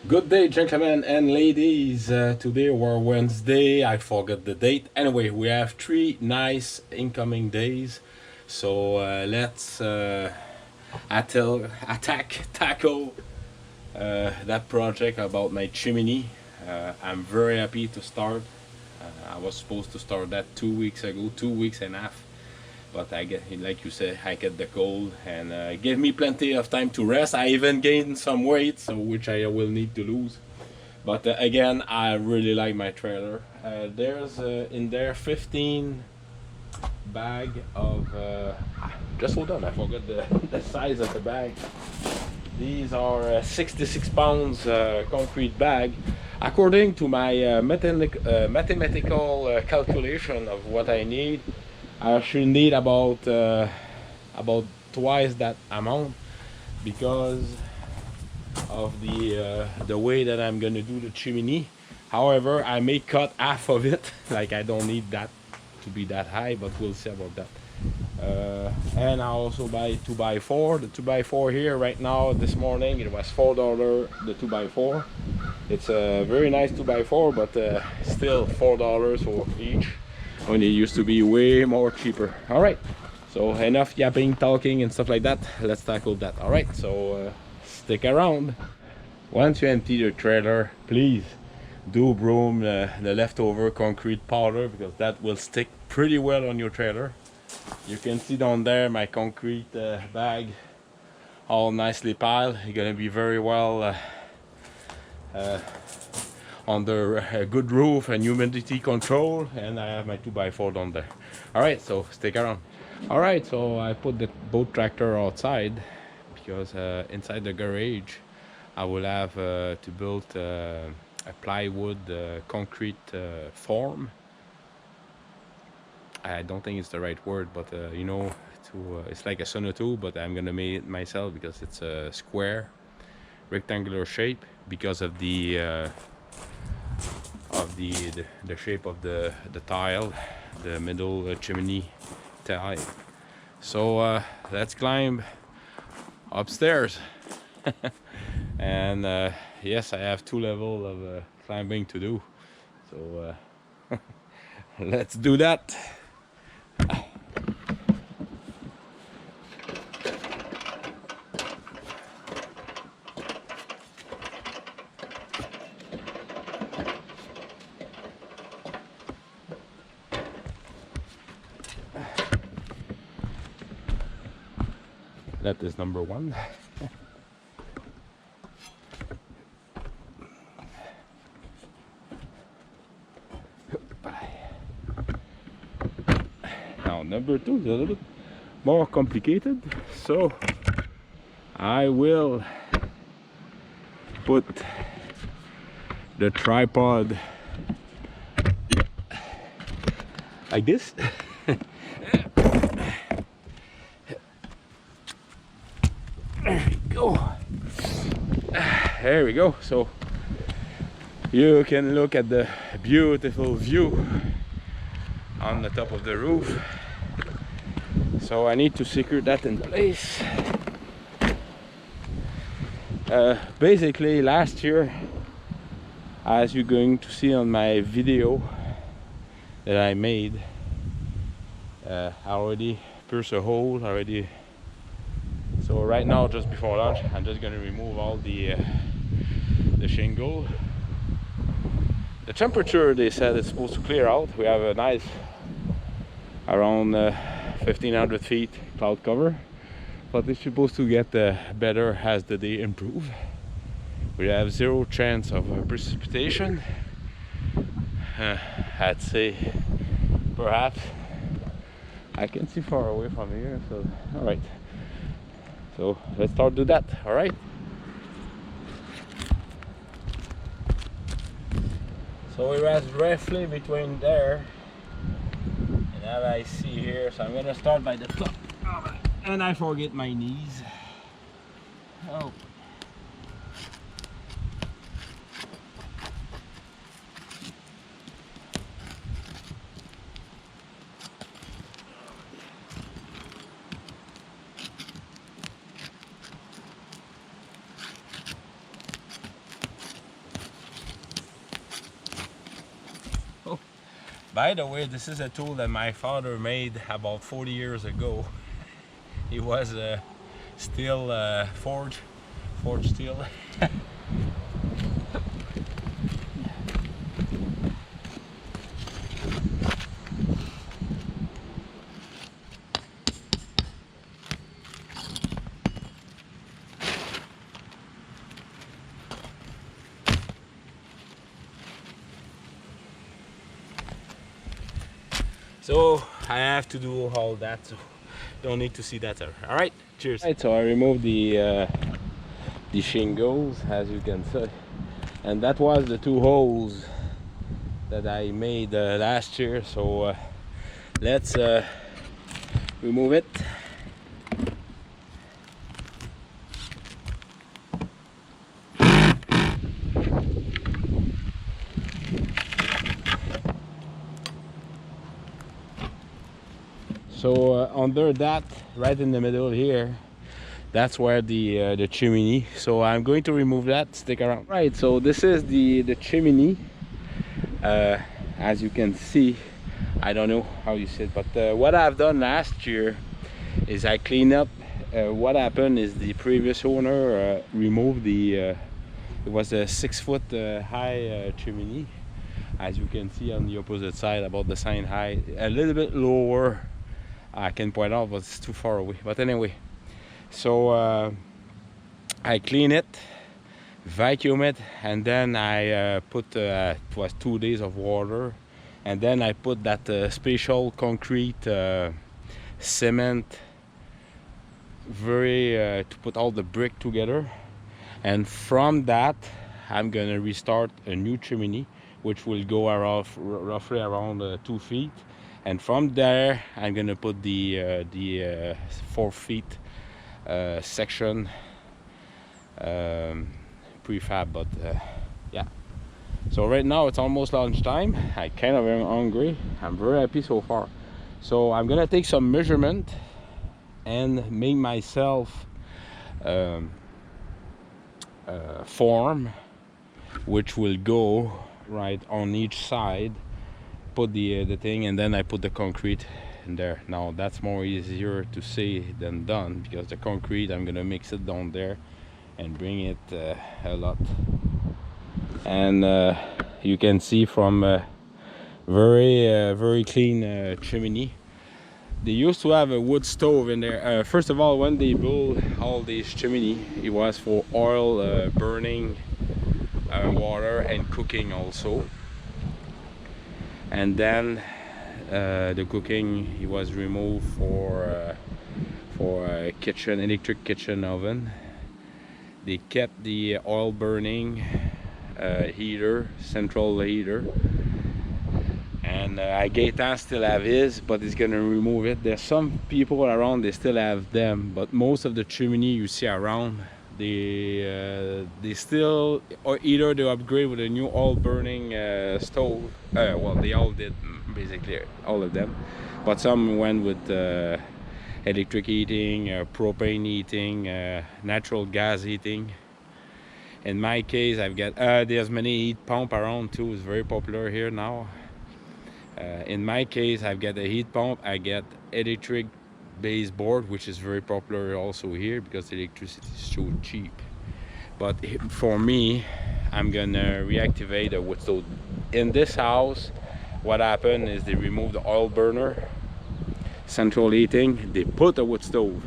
Good day, gentlemen and ladies. Today we're Wednesday. I forgot the date. Anyway, we have 3 nice incoming days. So let's tackle that project about my chimney. I'm very happy to start. I was supposed to start that 2 weeks ago, 2 weeks and a half. But I get, like you said, I get the cold and give me plenty of time to rest. I even gained some weight, so which I will need to lose. But again, I really like my trailer. There's in there 15 bag of. Just hold on, I forgot the size of the bag. These are 66 pounds concrete bag. According to my mathematical calculation of what I need, I should need about twice that amount because of the way that I'm gonna do the chimney. However, I may cut half of it. Like I don't need that to be that high, but we'll see about that. And I also buy 2x4. The 2x4 here right now this morning it was $4 the 2x4. It's a very nice 2x4, but still $4 for each. When it used to be way more cheaper. All right. So enough yapping, talking, and stuff like that. Let's tackle that. All right. So stick around. Once you empty the trailer, please do broom the leftover concrete powder because that will stick pretty well on your trailer. You can see down there my concrete bag all nicely piled. It's gonna be very well under a good roof and humidity control, and I have my 2x4 down there. All right, so stick around. All right, so I put the boat tractor outside because inside the garage I will have to build a plywood concrete form. I don't think it's the right word, but you know, it's like a sonotube, but I'm gonna make it myself because it's a square rectangular shape because of the shape of the tile, the middle chimney tile. So let's climb upstairs. And yes, I have 2 levels of climbing to do, so let's do that. That is number 1. Now number 2 is a little bit more complicated, so I will put the tripod like this. There we go. So you can look at the beautiful view on the top of the roof. So I need to secure that in place. Basically last year, as you're going to see on my video that I made, I already pierced a hole already. So right now, just before lunch, I'm just gonna remove all the shingle. The temperature, they said, it's supposed to clear out. We have a nice around 1500 feet cloud cover, but it's supposed to get better as the day improve. We have 0 chance of precipitation. I'd say perhaps I can see far away from here, so all right. So let's start do that. All right. So we was roughly between there and that I see here. So I'm gonna start by the top. And I forget my knees. Oh. By the way, this is a tool that my father made about 40 years ago. He was still forged steel. So I have to do all that, so don't need to see that. All right, cheers. Right, so I removed the shingles, as you can see, and that was the 2 holes that I made last year. So let's remove it. So under that, right in the middle here, that's where the chimney. So I'm going to remove that. Stick around. Right. So this is the chimney. As you can see, I don't know how you see it, but what I've done last year is I clean up. What happened is the previous owner removed the. It was a 6-foot high chimney, as you can see on the opposite side, about the same height, a little bit lower. I can point out, but it's too far away. But anyway, so I clean it, vacuum it, and then I put it was 2 days of water, and then I put that special concrete cement, to put all the brick together. And from that, I'm gonna restart a new chimney, which will go around roughly around 2 feet. And from there, I'm gonna put the 4 feet section prefab. But yeah. So right now it's almost lunchtime. I kind of am hungry. I'm very happy so far. So I'm gonna take some measurement and make myself form, which will go right on each side. Put the thing, and then I put the concrete in there. Now that's more easier to say than done, because the concrete, I'm gonna mix it down there and bring it a lot. And you can see from very clean chimney. They used to have a wood stove in there. First of all, when they built all these chimney, it was for oil burning, water, and cooking also. And then the cooking, it was removed for a kitchen, electric kitchen oven. They kept the oil burning heater, central heater. And Gaetan still have his, but he's gonna remove it. There's some people around, they still have them, but most of the chimney you see around, they still, or either they upgrade with a new oil burning stove. Well, they all did, basically all of them, but some went with electric heating, propane heating, natural gas heating. In my case, I've got there's many heat pump around too. It's very popular here now. In my case, I've got a heat pump. I get electric baseboard, which is very popular also here because the electricity is so cheap. But for me, I'm gonna reactivate the wood stove. In this house, what happened is they removed the oil burner, central heating, they put a wood stove.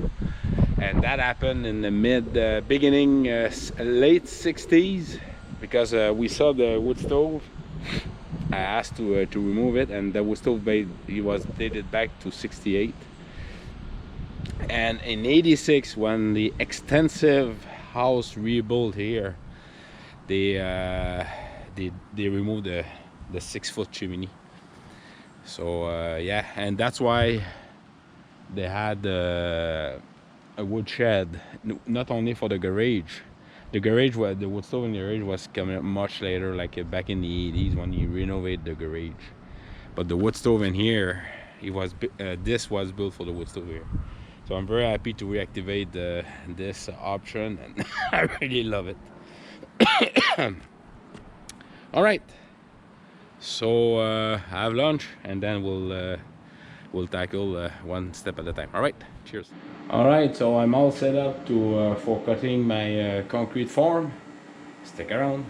And that happened in the beginning, late 60s, because we saw the wood stove. I asked to remove it, and the wood stove it was dated back to 68. And in 86, when the extensive house rebuilt here, they removed the 6-foot chimney. So yeah, and that's why they had a wood shed, not only for the garage. The garage, the wood stove in the garage was coming up much later, like back in the 80s when you renovate the garage. But the wood stove in here, this was built for the wood stove here. So I'm very happy to reactivate this option, and I really love it. All right, So have lunch, and then we'll tackle one step at a time. All right, cheers. All right, so I'm all set up to for cutting my concrete form. Stick around.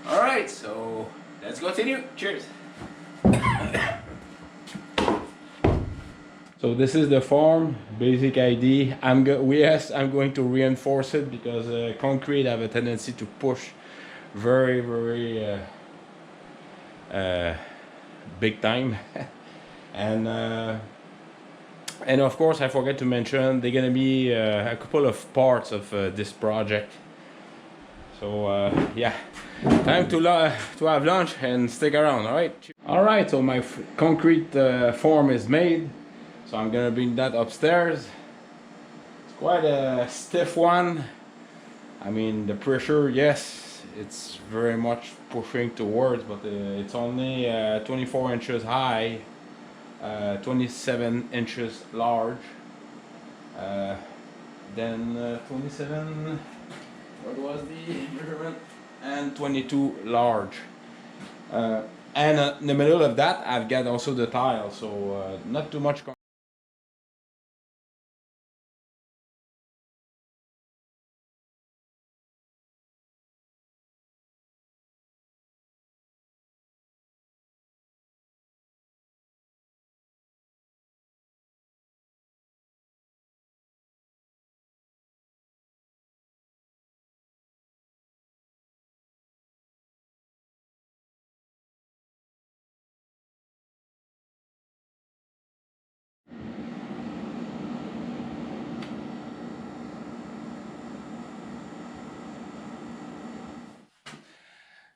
All right, so let's continue. Cheers. So this is the form, basic ID. Yes, I'm going to reinforce it because concrete have a tendency to push very, very big time. and of course, I forgot to mention they're gonna be a couple of parts of this project. So yeah, time to have lunch and stick around. All right. All right. So my concrete form is made. So I'm gonna bring that upstairs. It's quite a stiff one. I mean, the pressure, yes, it's very much pushing towards, but it's only 24 inches high, 27 inches large. Then 27, what was the measurement? And 22 large. And in the middle of that, I've got also the tile, so not too much.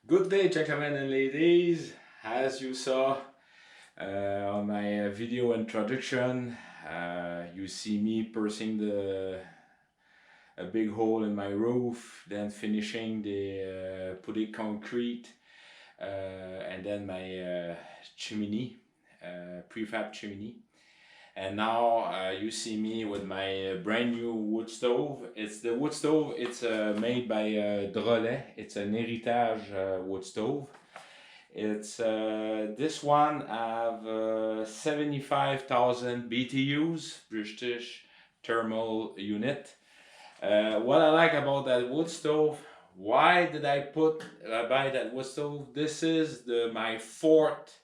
Good day, gentlemen and ladies. As you saw on my video introduction, you see me piercing a big hole in my roof, then finishing the putting concrete, and then my chimney, prefab chimney. And now you see me with my brand new wood stove. It's the wood stove, it's made by Drolet. It's an heritage wood stove. It's this one have 75,000 BTUs, British thermal unit. What I like about that wood stove, why did I buy that wood stove? This is my fourth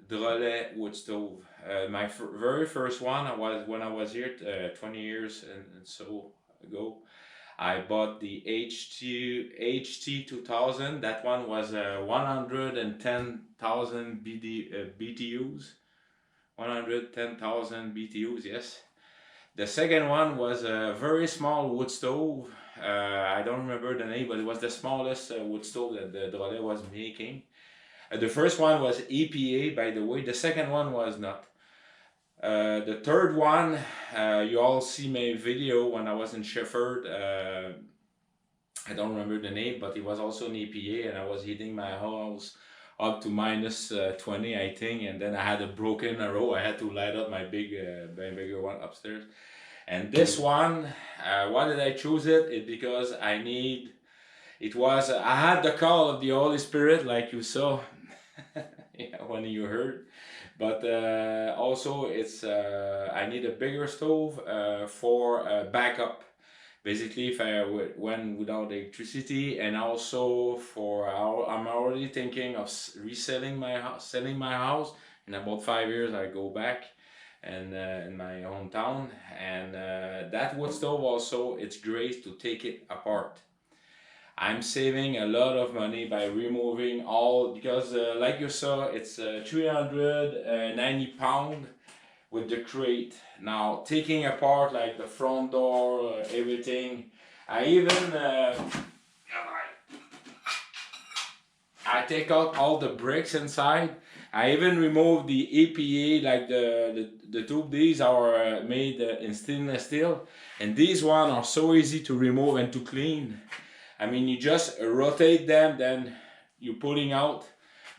Drolet wood stove. My very first one, when I was here 20 years and so ago. I bought the HT 2000. That one was 110,000 BTUs. 110,000 BTUs, yes. The second one was a very small wood stove. I don't remember the name, but it was the smallest wood stove that the Drolet was making. The first one was EPA, by the way. The second one was not. The third one, you all see my video when I was in Shefford. I don't remember the name, but it was also an EPA, and I was heating my house up to minus 20, I think. And then I had a broken arrow. I had to light up my bigger one upstairs. And this one, why did I choose it? It's because I had the call of the Holy Spirit, like you saw. Yeah, when you heard, but also it's I need a bigger stove for backup, basically if I went without electricity, and also I'm already thinking of reselling my house, selling my house. In about 5 years I go back and in my hometown, and that wood stove also, it's great to take it apart. I'm saving a lot of money by removing all, because like you saw, it's 390 pounds with the crate. Now taking apart like the front door, everything, I even I take out all the bricks inside. I even remove the EPA, like the tube. These are made in stainless steel, and these ones are so easy to remove and to clean. I mean, you just rotate them, then you're pulling out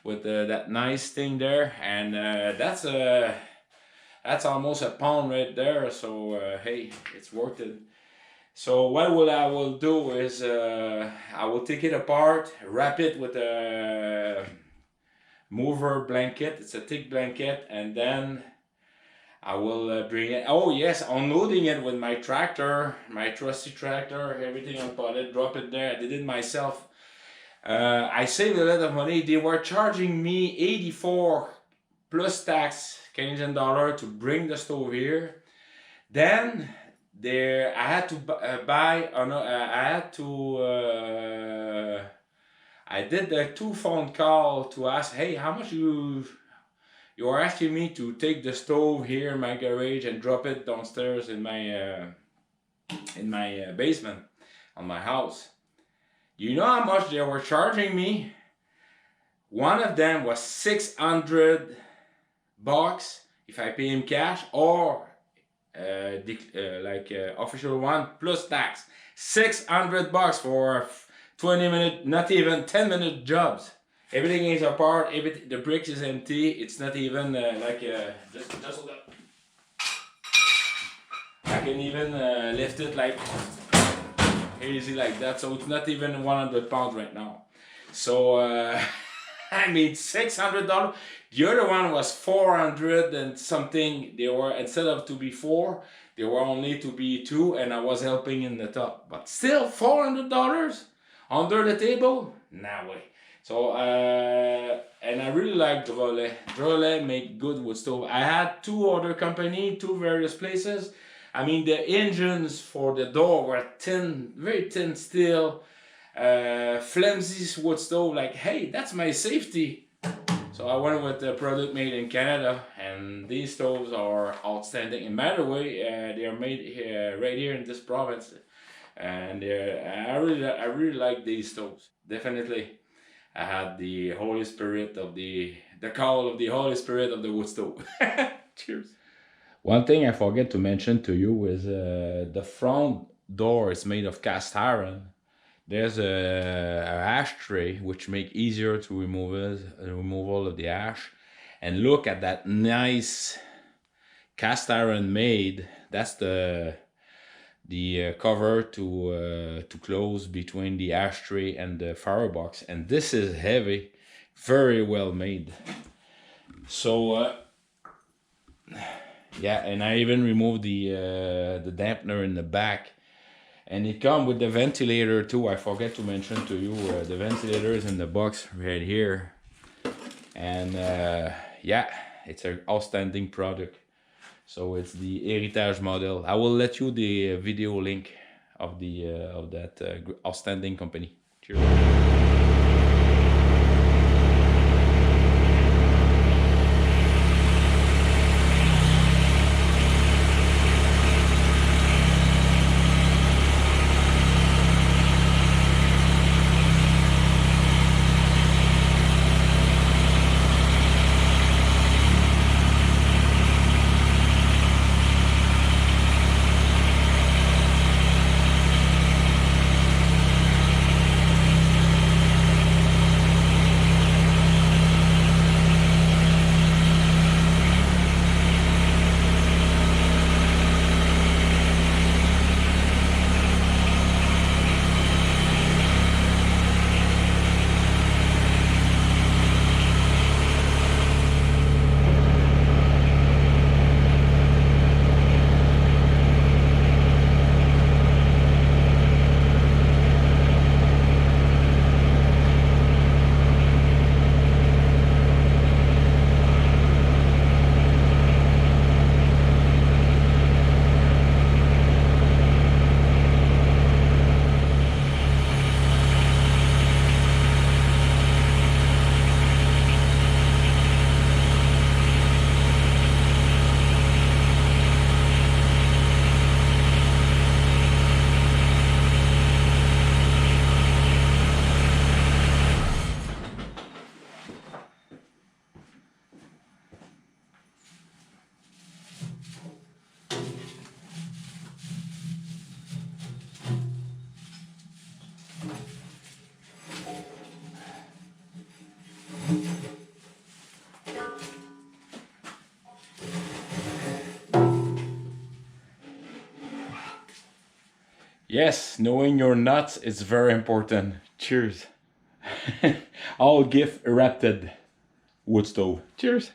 with that nice thing there, and that's almost a pound right there. So hey, it's worth it. So what I will do is I will take it apart, wrap it with a mover blanket. It's a thick blanket, and then I will bring it. Oh yes, unloading it with my tractor, my trusty tractor, everything unpotted, drop it there. I did it myself. I saved a lot of money. They were charging me 84 plus tax Canadian dollar to bring the stove here. Then I had to buy. I did a 2 phone call to ask, hey, how much you are asking me to take the stove here in my garage and drop it downstairs in my basement on my house. You know how much they were charging me? One of them was $600 if I pay him cash, or official one plus tax. $600 for 20 minute, not even 10-minute jobs. Everything is apart. The bricks is empty. It's not even just hold up. I can even lift it like easy like that. So it's not even 100 pounds right now. So I mean $600. The other one was 400 and something. They were, instead of to be 4, they were only to be 2, and I was helping in the top. But still $400 under the table? Nah way. So and I really like Drolet. Drolet make good wood stove. I had 2 other company, 2 various places. I mean, the engines for the door were thin, very thin steel, flimsy wood stove. Like, hey, that's my safety. So I went with the product made in Canada, and these stoves are outstanding. And by the way, they are made right here in this province, and I really like these stoves, definitely. I had the Holy Spirit of the call of the Holy Spirit of the wood stove. Cheers. One thing I forget to mention to you is the front door is made of cast iron. There's a ashtray which make easier to removal of the ash. And look at that nice cast iron made. That's the cover to close between the ashtray and the firebox, and this is heavy, very well made. So yeah, and I even removed the dampener in the back, and it comes with the ventilator too. I forget to mention to you, the ventilator is in the box right here, and yeah, it's an outstanding product. So it's the Heritage model. I will let you the video link of the of that outstanding company. Cheers. Yes, knowing your nuts is very important. Cheers. All gift erupted wood stove. Cheers.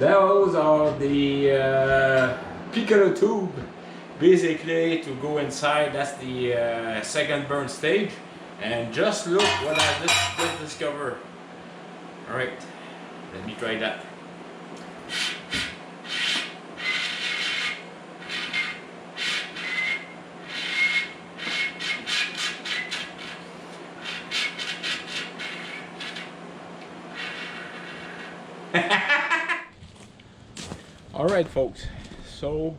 Those are the piccolo tube, basically to go inside. That's the second burn stage. And just look what I just discovered. Alright, let me try that. Alright folks, so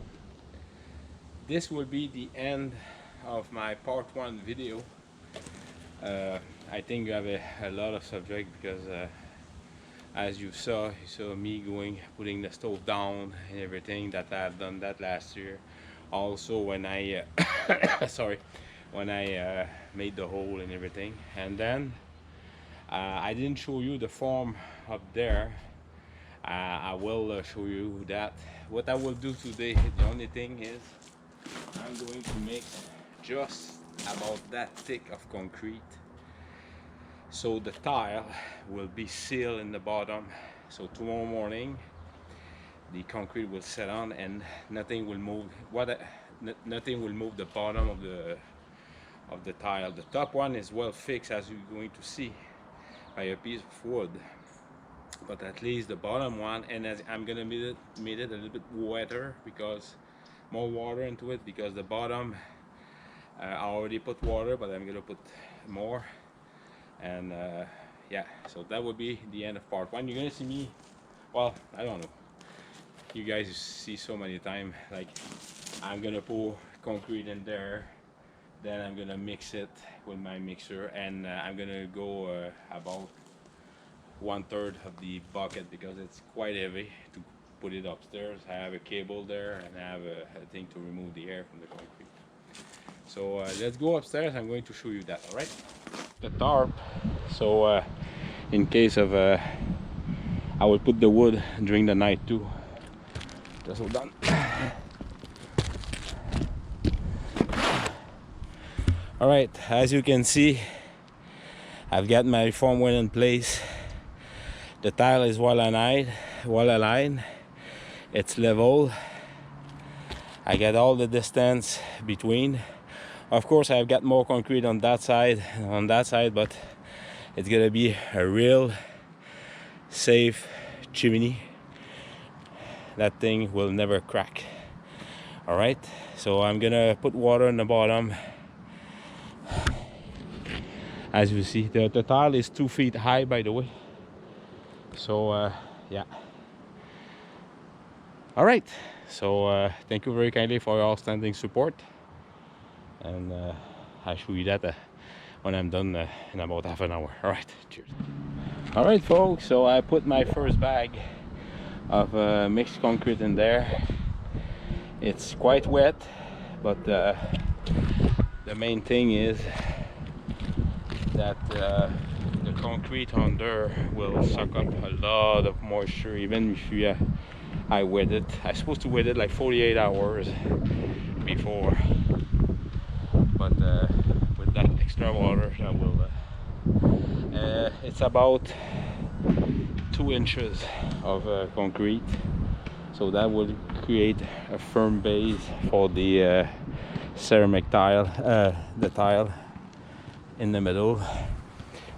this will be the end of my part 1 video. I think you have a lot of subject because as you saw me putting the stove down and everything. That I've done that last year. Also when I sorry, when I made the hole and everything. And then I didn't show you the form up there. I will show you that. What I will do today, the only thing is I'm going to make just about that thick of concrete, so the tile will be sealed in the bottom. So tomorrow morning the concrete will set on and nothing will move. Nothing will move the bottom of the tile. The top one is well fixed, as you're going to see, by a piece of wood. But at least the bottom one, and as I'm gonna make it a little bit wetter, because more water into it, because the bottom I already put water, but I'm gonna put more. And yeah, so that will be the end of part 1. You're gonna see me, well, I don't know, you guys see so many times, like I'm gonna pour concrete in there, then I'm gonna mix it with my mixer, and I'm gonna go about 1/3 of the bucket, because it's quite heavy to put it upstairs. I have a cable there, and I have a thing to remove the air from the concrete. So let's go upstairs. I'm going to show you that. All right, the tarp, so in case of I will put the wood during the night too. Just hold on. All right, as you can see, I've got my foam well in place. The tile is well aligned, it's level. I got all the distance between. Of course, I've got more concrete on that side and on that side, but it's gonna be a real safe chimney. That thing will never crack. All right, so I'm gonna put water in the bottom. As you see, the tile is 2 feet high, by the way. So yeah, all right, so thank you very kindly for your outstanding support, and I'll show you that when I'm done in about half an hour. All right, cheers. All right folks, so I put my first bag of mixed concrete in there. It's quite wet, but the main thing is that the concrete under will suck up a lot of moisture, even if I wet it. I'm supposed to wet it like 48 hours before, but with that extra water, I will it's about 2 inches of concrete, so that will create a firm base for the ceramic tile, the tile in the middle,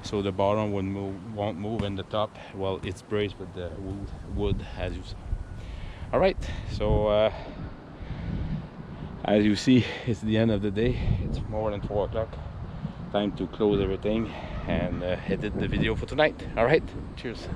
so the bottom won't move, and the top, well, it's braced with the wood, as you saw. All right, so as you see, it's the end of the day. It's more than 4 o'clock. Time to close everything and edit the video for tonight. All right, cheers.